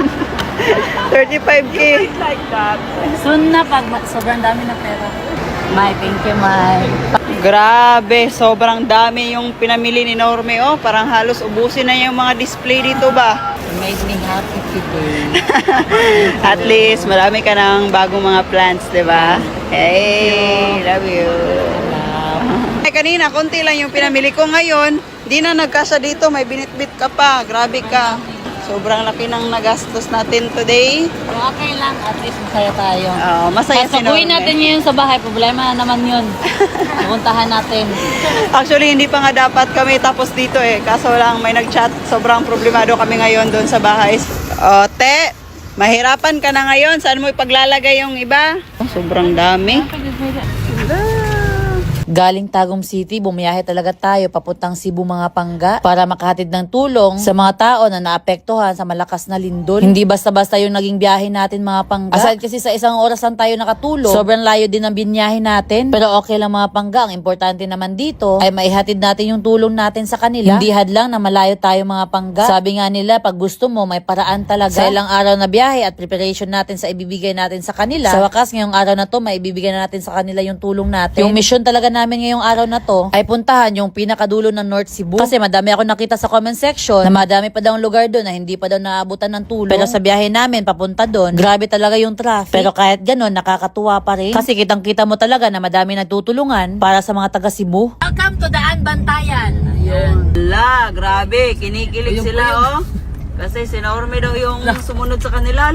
35K. Like that. Soon na pag sobrang dami na pera. May, thank you, May. Grabe, sobrang dami yung pinamili ni Norme. Parang halos ubusin na yung mga display dito ba? You made me happy today. At least, marami ka ng bagong mga plants, di ba? Hey, love you. Ay, kanina, konti lang yung pinamili ko ngayon. Di na nagkasya dito, may binitbit ka pa. Grabe ka. Sobrang laki ng nagastos natin today. Pero okay lang, at least masaya tayo. Masaya si Sasaguhin Norme. natin ngayon sa bahay, problema na naman yun. Pupuntahan natin. Actually, hindi pa nga dapat kami tapos dito Kaso lang may nag-chat. Sobrang problemado kami ngayon doon sa bahay. Te, mahirapan ka na ngayon. Saan mo ipaglalagay yung iba? Sobrang dami. Galing Tagum City, bumiyahe talaga tayo papuntang Cebu mga pangga para makahatid ng tulong sa mga tao na naapektuhan sa malakas na lindol. Hindi basta-basta yung naging biyahe natin mga pangga. Aside kasi sa isang oras lang tayo nakatulong, sobrang layo din ang binyahe natin. Pero okay lang mga pangga, ang importante naman dito ay maihatid natin yung tulong natin sa kanila. Hindi hadlang na malayo tayo mga pangga. Sabi nga nila, pag gusto mo, may paraan talaga. Sa ilang araw na biyahe at preparation natin sa ibibigay natin sa kanila, sa wakas ngayong araw na to, maibibigay na natin sa kanila yung tulong natin. Yung mission talaga namin ngayong araw na to ay puntahan yung pinakadulo ng North Cebu. Kasi madami ako nakita sa comment section na madami pa daw ang lugar doon na hindi pa daw naabutan ng tulong. Pero sa biyahe namin papunta doon, grabe talaga yung traffic. Pero kahit ganun, nakakatuwa pa rin. Kasi kitang-kita mo talaga na madami nagtutulungan para sa mga taga Cebu. Welcome to Daan Bantayan. Ayun. Wala, grabe. Kinikilig sila, Kasi si Norme daw yung sumunod sa kanila,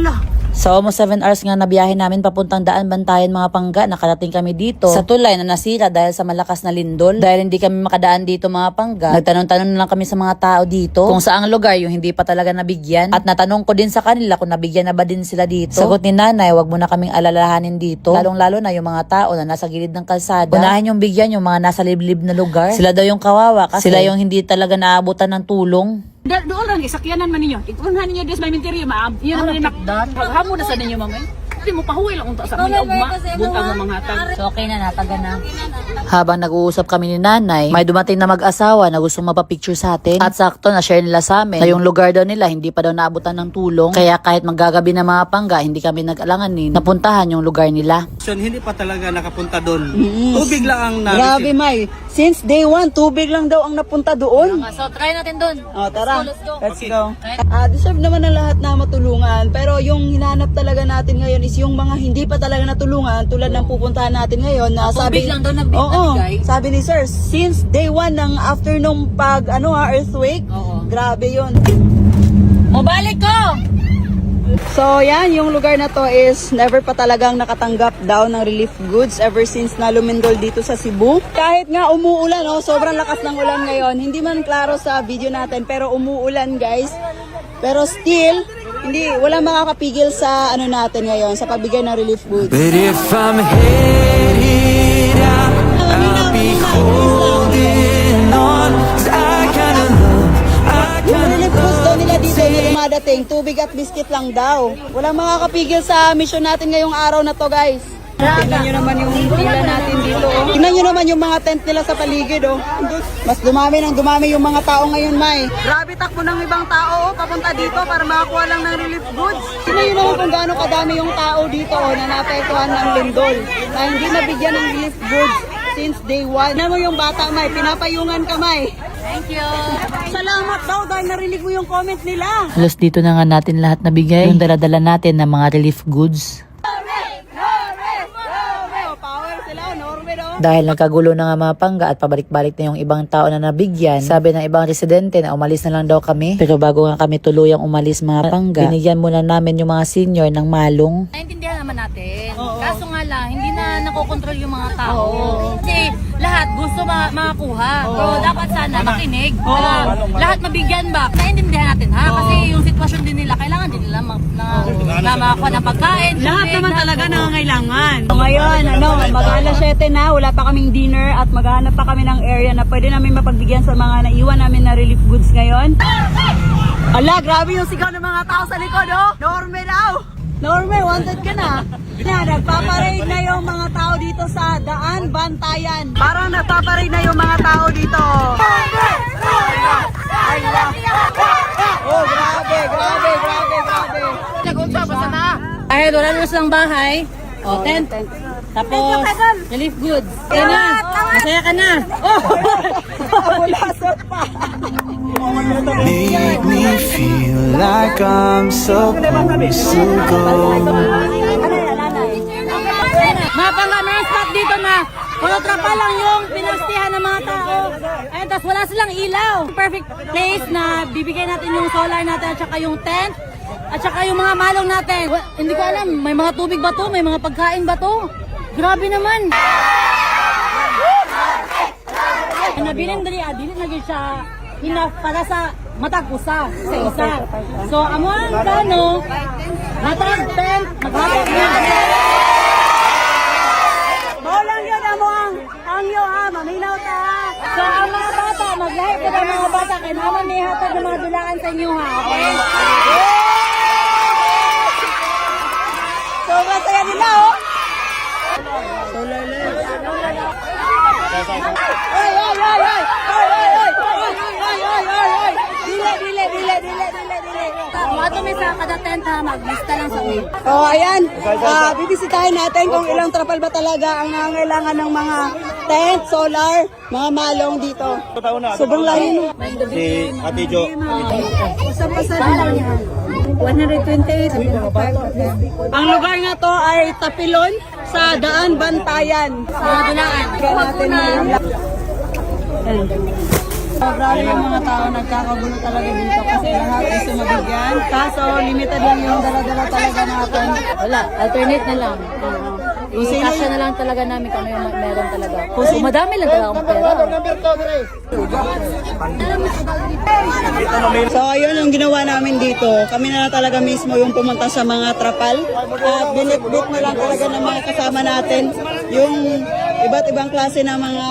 Sa almost 7 hours nga na biyahe namin papuntang Daan Bantayan mga pangga, nakarating kami dito sa tulay na nasira dahil sa malakas na lindol. Dahil hindi kami makadaan dito mga pangga, nagtanong-tanong na lang kami sa mga tao dito kung saang lugar yung hindi pa talaga nabigyan. At natanong ko din sa kanila kung nabigyan na ba din sila dito. Sagot ni nanay, wag mo na kaming alalahanin dito. Lalong-lalo na yung mga tao na nasa gilid ng kalsada. Unahin yung bigyan yung mga nasa liblib na lugar. Sila daw yung kawawa kasi sila yung hindi talaga naabutan ng tulong. Doon lang, isakyanan man ninyo. Ikunhan ninyo des may minteryo, yun naman yung hamo na sa ninyo, mamay. di mo pahuwi lang unta sa aming ugma. Buntag na mga hatag. So okay na, nataga na. Habang nag-uusap kami ni nanay, may dumating na mag-asawa na gustong mapapicture sa atin. At sakto na share nila sa amin na yung lugar daw nila hindi pa daw naabutan ng tulong. Kaya kahit maggagabi na mga pangga, hindi kami nag-alanganin napuntahan yung lugar nila. Hindi pa talaga nakapunta doon. Tubig lang ang Grabe, May. Since day 1, tubig lang daw ang napunta doon. So try natin dun. O, tara. Let's go. Let's go. Deserve naman ng lahat na matulungan. Pero yung hinanap talaga natin ngayon is yung mga hindi pa talaga natulungan tulad ng pupuntahan natin ngayon na sabi... Tubig lang daw nagbigay. Oo, sabi ni Sir, since day 1 ng after nung earthquake, Oo. grabe yun. Mabalik ko! So yan, yung lugar na to is never pa talagang nakatanggap daw ng relief goods ever since na lumindol dito sa Cebu. Kahit nga umuulan, sobrang lakas ng ulan ngayon. Hindi man klaro sa video natin pero umuulan guys. Pero still, wala makakapigil sa natin ngayon, sa pagbigay ng relief goods. But if I'm headed out, I'll be holding on. 'Cause I kinda love, Yung relief goods daw nila dito na dumadating, tubig at biscuit lang daw. Walang makakapigil sa mission natin ngayong araw na to guys. Tingnan nyo naman yung pila natin dito. Tingnan nyo naman yung mga tent nila sa paligid. Mas dumami yung mga tao ngayon, May. Grabe takbo ng ibang tao papunta dito para makakuha lang ng relief goods. Tingnan nyo naman kung gaano kadami yung tao dito na naapektuhan ng lindol. Na hindi nabigyan ng relief goods since day 1. Tingnan mo yung bata, May. Pinapayungan ka, May. Thank you. Salamat daw dahil narinig mo yung comment nila. Halos dito na nga natin lahat nabigay. Yung dala-dala natin ng mga relief goods. Power sila, Norway daw. Dahil nagkagulo na nga mga pangga at pabalik-balik na yung ibang tao na nabigyan, sabi ng ibang residente na umalis na lang daw kami. Pero bago nga kami tuluyang umalis mga pangga, binigyan muna namin yung mga senior ng malong. Naintindihan naman natin. Kaso nga lang, hindi na nakokontrol yung mga tao. Kasi lahat gusto makakuha. Pero dapat sana makinig. Lahat mabigyan ba? Naintindihan natin ha? Kasi yung sitwasyon din nila, kailangan din nila na makakuha ng pagkain. Lahat naman talaga nangangailangan. Ngayon, mag-alas 7 na, wala pa kaming dinner at maghanap pa kami ng area na pwede namin mapagbigyan sa mga naiwan namin na relief goods ngayon. Ala, grabe yung sigaw ng mga tao sa likod, Norme daw! Norme, wanted ka na. Nagpaparade na yung mga tao dito sa Daan Bantayan. Parang nagpaparade na yung mga tao dito. Oh, grabe. Kahit wala na silang bahay, tent. Tapos, relief goods. Kaya na, masaya ka na. make me feel like I'm supposed to go. Mga pangga, may spot dito na kolotrapa lang yung pinastihan ng mga tao. Ayun, tapos wala silang ilaw. Perfect place na bibigyan natin yung solar natin at saka yung tent. At saka yung mga malong natin. Hindi ko alam, may mga tubig ba to? May mga pagkain ba to? Grabe naman. Nabilin dali, dili na gyud siya enough para sa matag usa sa isa. So amo ang plano, matag tent, maghatag na. Maulang yun, ang iyo maminaw ta. So ang mga bata, maglahi ko ng mga bata kay naman may hatag ng mga dulaan sa inyo ha. Okay? So, masaya nila, Dile. Kung ato may sa kada tent ha, maglista lang sa uwi. So, ayan. Bibisitahin natin kung ilang trapal ba talaga ang nangangailangan ng mga tent, solar, mga malong dito. Sobrang layo. Si Ate Jo. Pasang-pasa din. 128. Ang lugar nga to ay Tapilon sa Daan Bantayan. Mga dulaan. Grabe yung mga tao, nagkakagulo talaga dito kasi lahat gusto mabigyan. Kaso limited lang yung dala-dala talaga natin. Wala, alternate na lang. Ikasya na lang talaga namin kung ano yung meron talaga. Kung madami lang talaga akong pera. So ayun yung ginawa namin dito. Kami na talaga mismo yung pumunta sa mga trapal. At binitbit na lang talaga ng mga kasama natin yung iba't ibang klase ng mga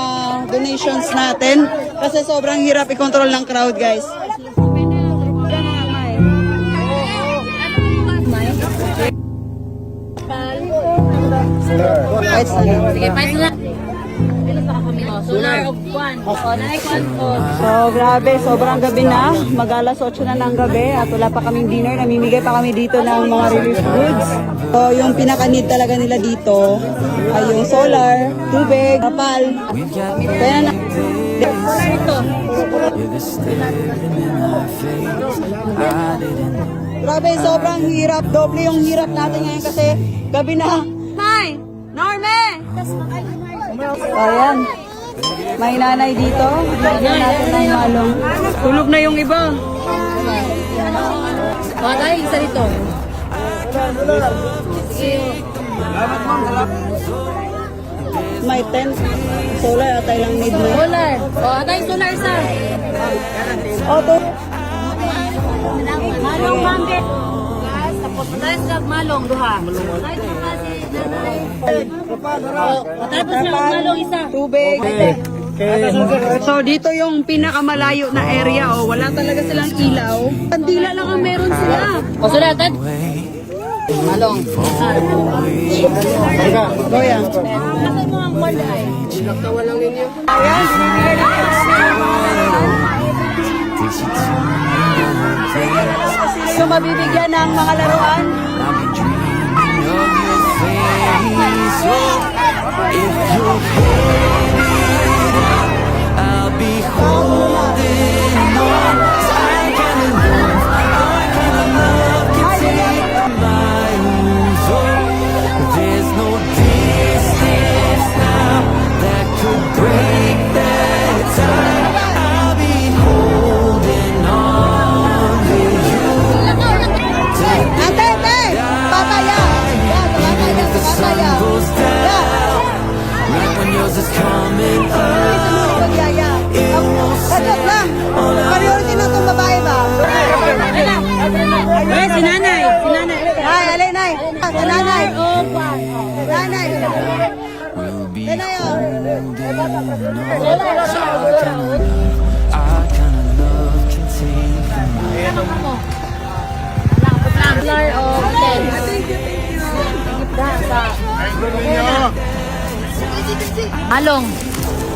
donations natin. Kasi sobrang hirap i-control ng crowd, guys. Kahit saan. Sige, pa na. Solar of 1. O, naikwan ko. So, grabe, sobrang gabi na. Mag-alas 8 na ng gabi at wala pa kaming dinner. Namimigay pa kami dito ng mga relief goods. So, yung pinaka-need talaga nila dito ay yung solar, tubig, kapal. Kaya na... Grabe, sobrang hirap. Doble yung hirap natin ngayon kasi gabi na. Nay! Norme! Ayan. May nanay dito. Lagyan natin ng malong. Tulog na yung iba. O, tayo, isa dito. May tent. Solar at tayo lang need mo. Solar. O, tayo, solar isa. Auto. Malong mangget. Tapos, tayo sa malong, duha. Tayo sa kasi, nanay. Tapos na malong isa. Tubig. So dito yung pinakamalayo na area, oh, wala talaga silang ilaw. Kandila lang ang meron sila. O, solar, tayo. Malong. Goya. Kasi mo ang wala ay. Ayan, binibigay na sila yung mabibigyan ng mga laruan. If you're headed out, I'll be holding on. I kinda love can take my wounds. Oh, there's no distance now that could break that tie. I'll be holding on to you. Ate, papaya. Yan, papaya. Goes down right when yours is coming up. Pagyaya. Katot lang. Priority na itong babae ba? Ay, si nanay. Si nanay. Ay, alay, nay. Sa nanay. Nanay. We'll be Nanay, oh. our kind of love can take Solar of 10. Malong.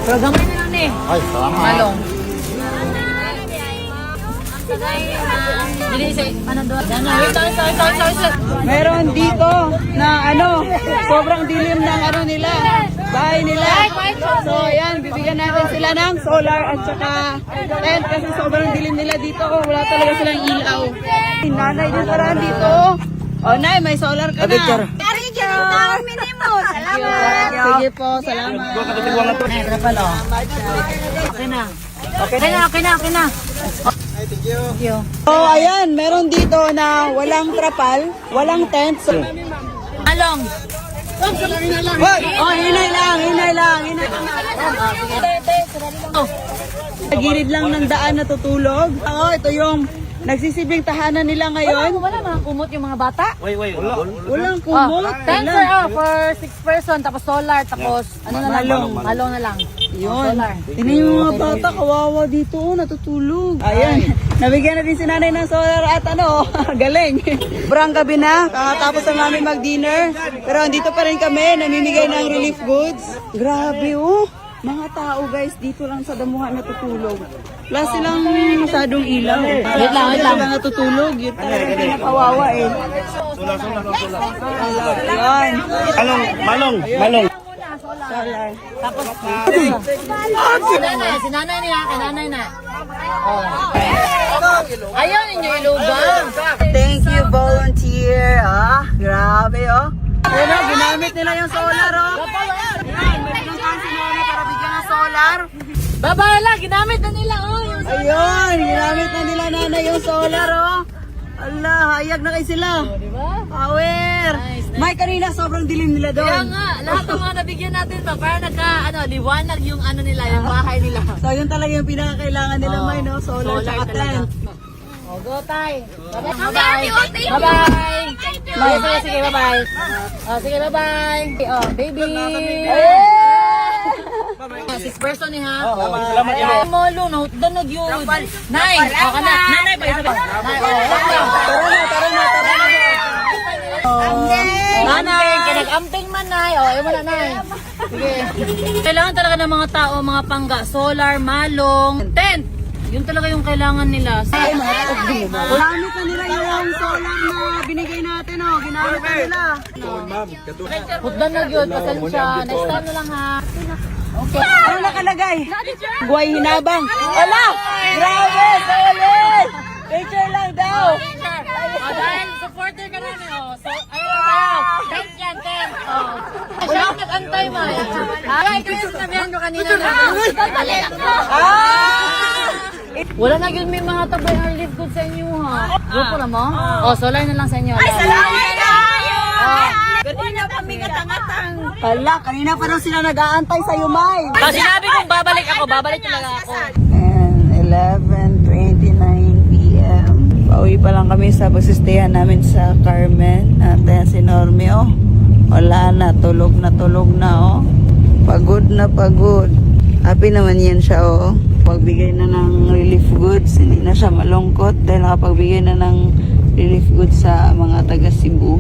Pero gamay na lang eh. Ay, salamat. Malong. Dili si ano doon? Sorry. Meron dito na sobrang dilim ng nila, bahay nila. So ayan, bibigyan natin sila ng solar at saka tent kasi sobrang dilim nila dito. Wala talaga silang ilaw. Nanay din parang dito. Oh, nay, may solar ka na. Salamat. Sige po, salamat. Okay na. So ayan, meron dito na walang trapal, walang tent. So, Malong. oh, hinay lang. Sa gilid lang ng daan natutulog. Oo, ito yung nagsisibing tahanan nila ngayon. Wala mga kumot yung mga bata. Walang kumot. Tent for 6 person, tapos solar, tapos ano na lang, malong na lang. Yun. Solar. Tingnan yung mga bata, kawawa dito, natutulog. Ayan. Nabigyan natin si nanay ng solar at galing. Sobrang gabi na, kakatapos na namin mag-dinner. Pero andito pa rin kami, namimigay ng relief goods. Grabe mga tao guys, dito lang sa damuhan natutulog. Wala silang masyadong ilaw. Wait lang. Sila natutulog, yun talaga pinakawawa eh. Ayan. Malong. Solar. Tapos, si nanay niya, kay nanay na. Oh. Ayaw ninyo ilubang. Thank you, volunteer. Grabe, Pero ginamit nila yung solar, Ayan, may pinuntahan si Nona para bigyan ng solar. Babala, ginamit na nila, yung Ayun, ginamit na nila nanay yung solar, Allah, hayag na kayo sila. diba? Power. May kanina sobrang dilim nila Kaya doon. nga, lahat ng mga nabigyan natin pa, para liwanag yung nila, yung bahay nila. So yun talaga yung pinakakailangan nila, Oo. May, solar tsaka talaga. tent. Oh, go, tay. Bye-bye. Bye-bye. Sige, bye-bye. Oh, sige, bye-bye. Oh, baby. 6 person ni ha. Salamat Ay, molo, no, danog yun. Nay, o ka na. Nanay, pa isa ba? Nay, o. Tara na. Nanay, nag-amping man, Nay. O, ayaw mo na, Nay. Sige. Kailangan talaga ng mga tao, mga pangga, solar, malong, tent. Yun talaga yung kailangan nila. Gamit na nila yung solar na binigay natin, oh. Ginamit na nila. Putdan na yun, pasensya. Next time na lang, ha. Okay. Ano nakalagay? Buhay hinabang. Ala! Grabe! Solid! Picture lang daw! Dahil supporter ka namin, oh. So, ayun tayo. Thanks yan, Ken. Oh. Siya ang nag-antay, ma. Ay, ito yung sinabihan ko kanina na. Wala na yun, may mga tabay na live good sa inyo, ha. Grupo na mo? Oh, solay na lang sa inyo. Ay, salamat kayo! Kanina kami katangatang. Hala, kanina pa daw sila nag-aantay sa Yumay. Sinabi kong babalik ako, babalik talaga ako. And 11:29 p.m. Pauwi pa lang kami sa pagsistayan namin sa Carmen. At ayan si Normie, oh. Wala na, tulog na, oh. Pagod na pagod. Happy naman yan siya, oh. Pagbigay na ng relief goods, hindi na siya malungkot dahil nakapagbigay na ng relief goods sa mga taga Cebu.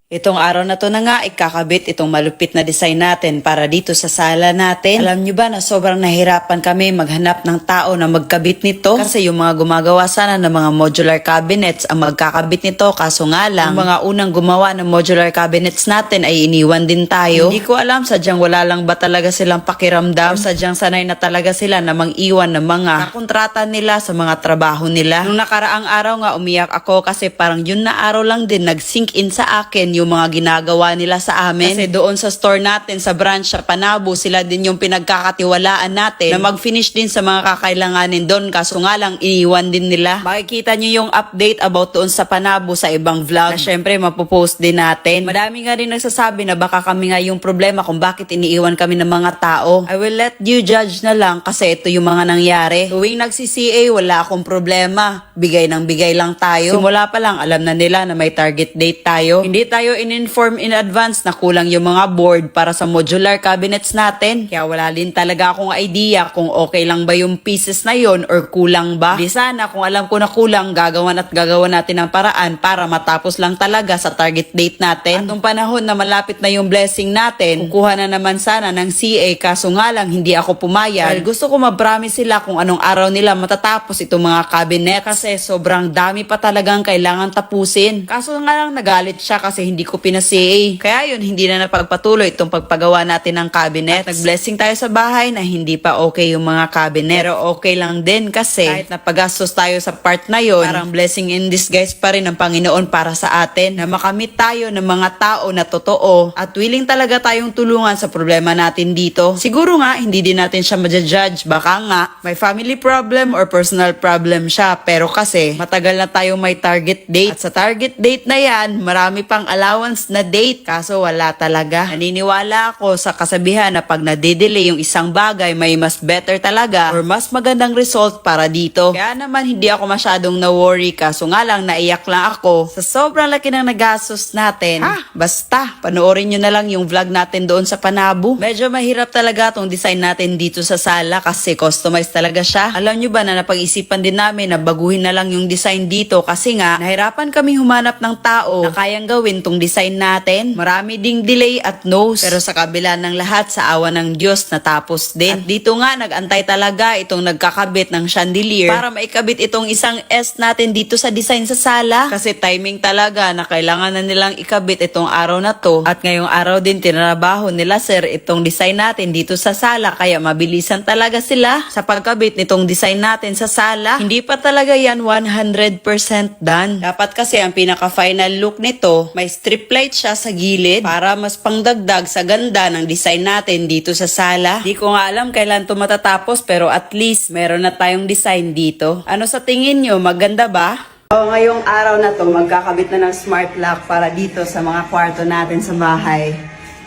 Itong araw na to na nga, ikakabit itong malupit na design natin para dito sa sala natin. Alam nyo ba na sobrang nahirapan kami maghanap ng tao na magkabit nito? Kasi yung mga gumagawa sana ng mga modular cabinets ang magkakabit nito. Kaso nga lang, yung mga unang gumawa ng modular cabinets natin ay iniwan din tayo. Hindi ko alam, sadyang wala lang ba talaga silang pakiramdam? Sadyang sanay na talaga sila na mang-iwan ng mga nakontrata nila sa mga trabaho nila. Nung nakaraang araw nga, umiyak ako kasi parang yun na araw lang din nag-sink in sa akin yung mga ginagawa nila sa amin. Kasi doon sa store natin, sa branch sa Panabo, sila din yung pinagkakatiwalaan natin na mag-finish din sa mga kakailanganin doon. Kaso nga lang, iniwan din nila. Makikita nyo yung update about doon sa Panabo sa ibang vlog na syempre mapopost din natin. Madami nga rin nagsasabi na baka kami nga yung problema kung bakit iniiwan kami ng mga tao. I will let you judge na lang kasi ito yung mga nangyari. Tuwing nagsi-CA, wala akong problema. Bigay ng bigay lang tayo. Simula pa lang, alam na nila na may target date tayo. Hindi tayo in-inform in advance na kulang yung mga board para sa modular cabinets natin. Kaya wala din talaga akong idea kung okay lang ba yung pieces na yon or kulang ba. Di sana kung alam ko na kulang, gagawan natin ng paraan para matapos lang talaga sa target date natin. At nung panahon na malapit na yung blessing natin, kukuha na naman sana ng CA kaso nga lang hindi ako pumayag. Dahil gusto ko ma-promise sila kung anong araw nila matatapos itong mga cabinet kasi sobrang dami pa talagang kailangan tapusin. Kaso nga lang nagalit siya kasi hindi ko pina-CA. Kaya yun, hindi na napagpatuloy itong pagpagawa natin ng cabinet. At nag-blessing tayo sa bahay na hindi pa okay yung mga cabinet. Pero okay lang din kasi kahit napagastos tayo sa part na yun, parang blessing in disguise pa rin ng Panginoon para sa atin na makamit tayo ng mga tao na totoo at willing talaga tayong tulungan sa problema natin dito. Siguro nga, hindi din natin siya ma-judge. Baka nga, may family problem or personal problem siya. Pero kasi, matagal na tayong may target date. At sa target date na yan, marami pang allowance na date. Kaso wala talaga. Naniniwala ako sa kasabihan na pag nade-delay yung isang bagay, may mas better talaga or mas magandang result para dito. Kaya naman hindi ako masyadong na-worry. Kaso nga lang, naiyak lang ako sa sobrang laki ng nagastos natin. Basta, panoorin nyo na lang yung vlog natin doon sa Panabo. Medyo mahirap talaga tong design natin dito sa sala kasi customized talaga siya. Alam nyo ba na napag-isipan din namin na baguhin na lang yung design dito kasi nga, nahirapan kami humanap ng tao na kayang gawin tong design natin. Marami ding delay at no's. Pero sa kabila ng lahat, sa awa ng Diyos, natapos din. At dito nga, nag-antay talaga itong nagkakabit ng chandelier para maikabit itong isang S natin dito sa design sa sala. Kasi timing talaga na kailangan na nilang ikabit itong araw na to. At ngayong araw din, tinrabaho nila sir itong design natin dito sa sala. Kaya mabilisan talaga sila sa pagkabit nitong design natin sa sala. Hindi pa talaga yan 100% done. Dapat kasi ang pinaka-final look nito, may strip light siya sa gilid para mas pangdagdag sa ganda ng design natin dito sa sala. Di ko nga alam kailan to matatapos pero at least meron na tayong design dito. Ano sa tingin nyo? Maganda ba? Ngayong araw na to, magkakabit na ng smart lock para dito sa mga kwarto natin sa bahay.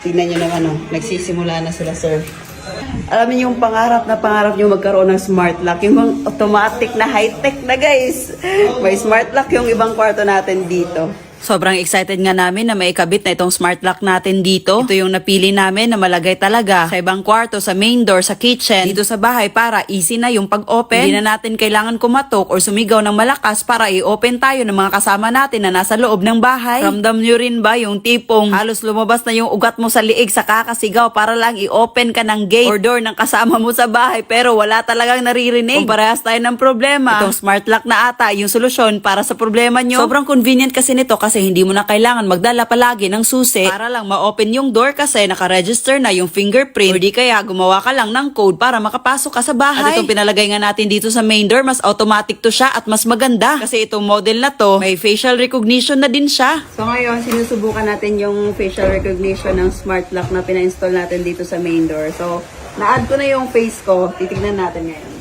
Tignan nyo naman, nagsisimula na sila, sir. Alam niyo yung pangarap nyo magkaroon ng smart lock, yung automatic na high-tech na guys. May smart lock yung ibang kwarto natin dito. Sobrang excited nga namin na maikabit na itong smart lock natin dito. Ito yung napili namin na malagay talaga sa ibang kwarto, sa main door, sa kitchen, dito sa bahay para easy na yung pag-open. Hindi na natin kailangan kumatok or sumigaw ng malakas para i-open tayo ng mga kasama natin na nasa loob ng bahay. Ramdam nyo rin ba yung tipong halos lumabas na yung ugat mo sa liig sa kakasigaw para lang i-open ka ng gate or door ng kasama mo sa bahay pero wala talagang naririnig? Kung parehas tayo ng problema, itong smart lock na ata yung solusyon para sa problema nyo. Sobrang convenient kasi nito kasi hindi mo na kailangan magdala palagi ng susi para lang ma-open yung door kasi naka-register na yung fingerprint or di kaya gumawa ka lang ng code para makapasok ka sa bahay. At itong pinalagay nga natin dito sa main door, mas automatic to siya at mas maganda kasi itong model na to may facial recognition na din siya. So ngayon, sinusubukan natin yung facial recognition ng smart lock na pina-install natin dito sa main door. So, na-add ko na yung face ko. Titignan natin ngayon.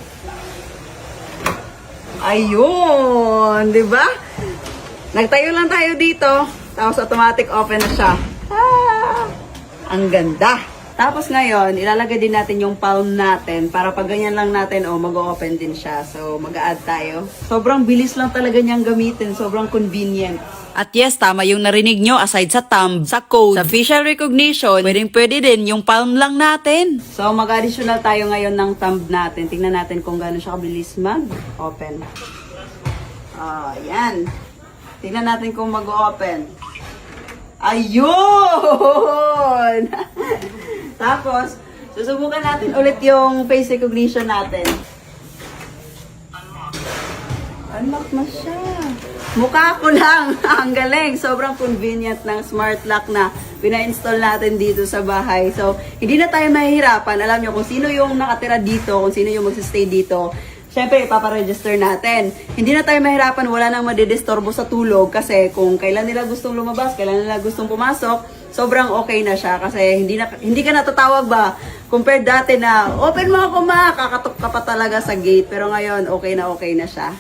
Ayun! Di ba? Nagtayo lang tayo dito. Tapos automatic open na siya. Ah! Ang ganda! Tapos ngayon, ilalagay din natin yung palm natin para pag ganyan lang natin, mag-open din siya. So, mag-a-add tayo. Sobrang bilis lang talaga niyang gamitin. Sobrang convenient. At yes, tama yung narinig nyo, aside sa thumb, sa code, sa facial recognition, pwede din yung palm lang natin. So, mag-additional tayo ngayon ng thumb natin. Tingnan natin kung gaano siya kabilis mag-open. Yan. Tingnan natin kung mag-open. Ayun! Tapos, susubukan natin ulit yung face recognition natin. Unlock na siya. Mukha ko lang. Ang galing. Sobrang convenient ng smart lock na pina-install natin dito sa bahay. So, hindi na tayo mahihirapan. Alam nyo kung sino yung nakatira dito, kung sino yung magsistay dito. Siyempre, ipaparegister natin. Hindi na tayo mahirapan, wala nang madidisturbo sa tulog kasi kung kailan nila gustong lumabas, kailan nila gustong pumasok, sobrang okay na siya kasi hindi ka natatawag ba? Compared dati na, open mo ako ma, kakatok ka pa talaga sa gate. Pero ngayon, okay na siya.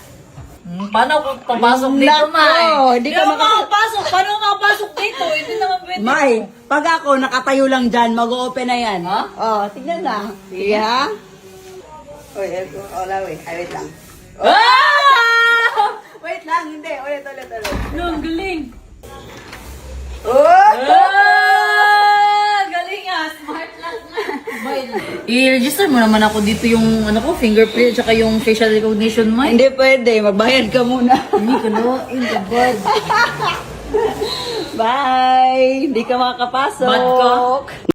Paano kung papasok dito, Nako, May? hindi Hindi ka ka makapasok. Paano makapasok dito? Hindi naman pwede. May, pag ako nakatayo lang dyan, mag-open na yan. Ha? Tignan na. Sige ha? Uy, wait lang. Ah! Wait lang, hindi. Ulit. No, ang galing. Oh! Galing ah. Smart lang nga. I-register mo naman ako dito yung fingerprint at yung facial recognition mo. Hindi pwede, magbayad ka muna. Hindi ka no, in the bud. Bye! Hindi ka makakapasok. Bad ka?